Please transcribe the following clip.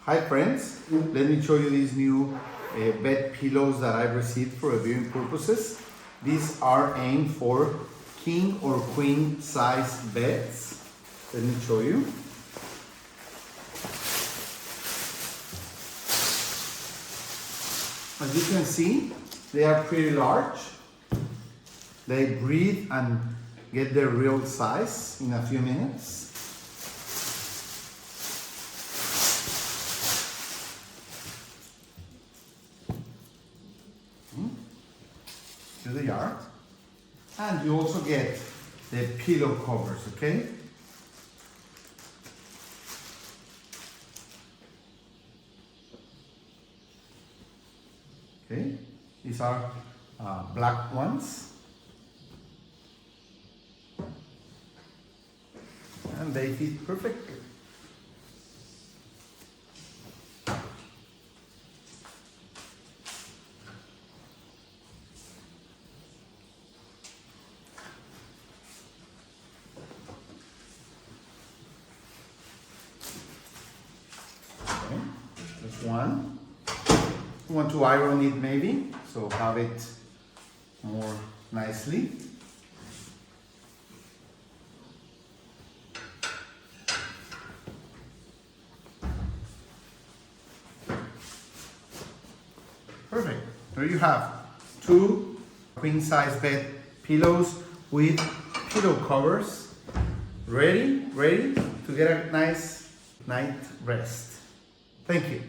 Hi friends, let me show you these new bed pillows that I've received for viewing purposes. These are aimed for king or queen size beds. Let me show you. As you can see, they are pretty large. They breathe and get their real size in a few minutes. To the yard, and you also get the pillow covers, okay? Okay, these are black ones, and they fit perfectly. Okay, there's one. You want to iron it maybe, so have it more nicely. Perfect. There you have two queen size bed pillows with pillow covers ready to get a nice night rest. Thank you.